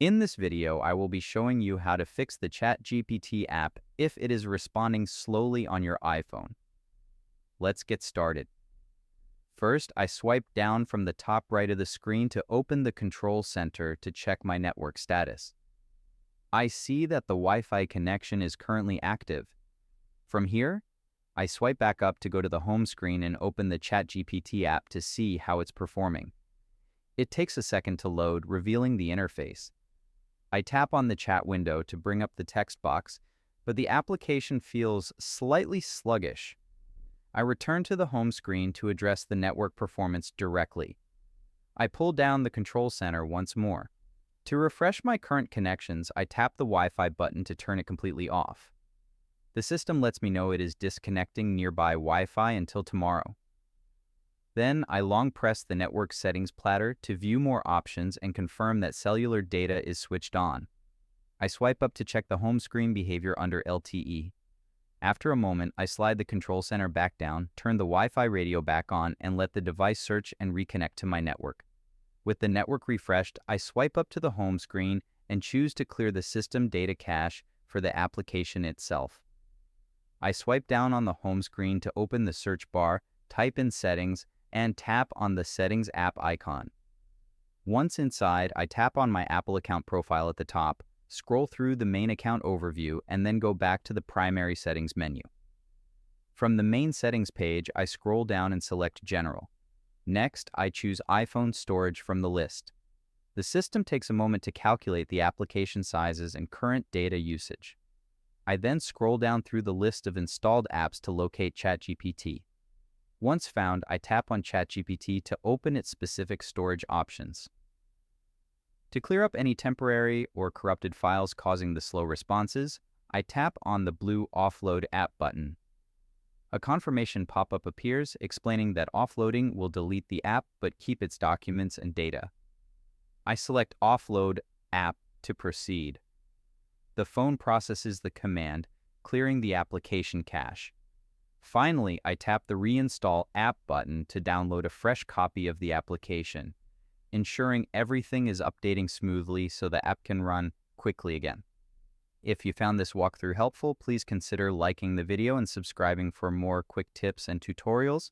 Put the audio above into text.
In this video, I will be showing you how to fix the Chatgpt app if it is responding slowly on your iPhone. Let's get started. First, I swipe down from the top right of the screen to open the control center to check my network status. I see that the Wi-Fi connection is currently active. From here, I swipe back up to go to the home screen and open the Chatgpt app to see how it's performing. It takes a second to load, revealing the interface. I tap on the chat window to bring up the text box, but the application feels slightly sluggish. I return to the home screen to address the network performance directly. I pull down the control center once more. To refresh my current connections, I tap the Wi-Fi button to turn it completely off. The system lets me know it is disconnecting nearby Wi-Fi until tomorrow. Then I long press the network settings platter to view more options and confirm that cellular data is switched on. I swipe up to check the home screen behavior under LTE. After a moment, I slide the control center back down, turn the Wi-Fi radio back on, and let the device search and reconnect to my network. With the network refreshed, I swipe up to the home screen and choose to clear the system data cache for the application itself. I swipe down on the home screen to open the search bar, type in settings, and tap on the Settings app icon. Once inside, I tap on my Apple account profile at the top, scroll through the main account overview, and then go back to the primary settings menu. From the main settings page, I scroll down and select General. Next, I choose iPhone storage from the list. The system takes a moment to calculate the application sizes and current data usage. I then scroll down through the list of installed apps to locate Chatgpt. Once found, I tap on Chatgpt to open its specific storage options. To clear up any temporary or corrupted files causing the slow responses, I tap on the blue Offload App button. A confirmation pop-up appears explaining that offloading will delete the app but keep its documents and data. I select Offload App to proceed. The phone processes the command, clearing the application cache. Finally, I tap the Reinstall App button to download a fresh copy of the application, ensuring everything is updating smoothly so the app can run quickly again. If you found this walkthrough helpful, please consider liking the video and subscribing for more quick tips and tutorials.